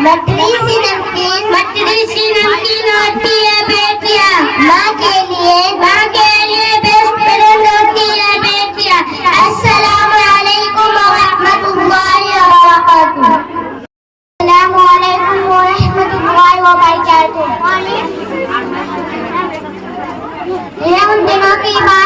مٹری سی نمکین ہوتی ہے بیٹیاں، ماں کے لیے بہترین ہوتی ہے بیٹیاں۔ السلام علیکم ورحمۃ اللہ وبرکاتہ۔ السلام علیکم ورحمۃ اللہ وبرکاتہ۔ یہ ان دنوں کی بات